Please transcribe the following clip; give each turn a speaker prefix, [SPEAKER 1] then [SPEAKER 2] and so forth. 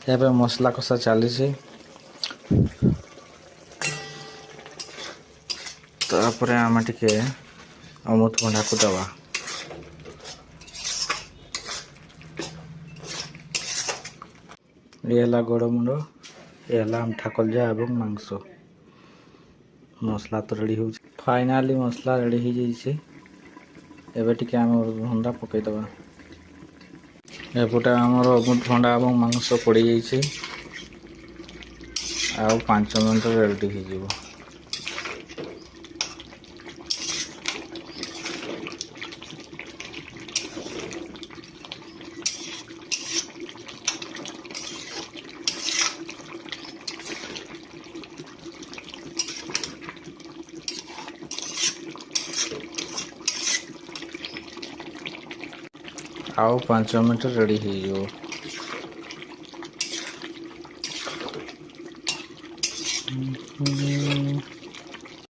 [SPEAKER 1] ଏବେ ମସଲା କଷା ଚାଲିଛି। ତାପରେ ଆମେ ଟିକେ ଅମୃତଭଣ୍ଡାକୁ ଦେବା। ये है गोड़मुंड, ये है ठाकलजा एवं मांस। मसला तो रेडी हो फाइनाली मसला रेडी हो जाइए। एबे टिके आम अमृतभंडा पकईदबा। एपटे आमर अमृतभंडा और मांस पड़ जाइए। आउ 5 मिनट रेडी हो। आउ 5 मिनट रेडी हो।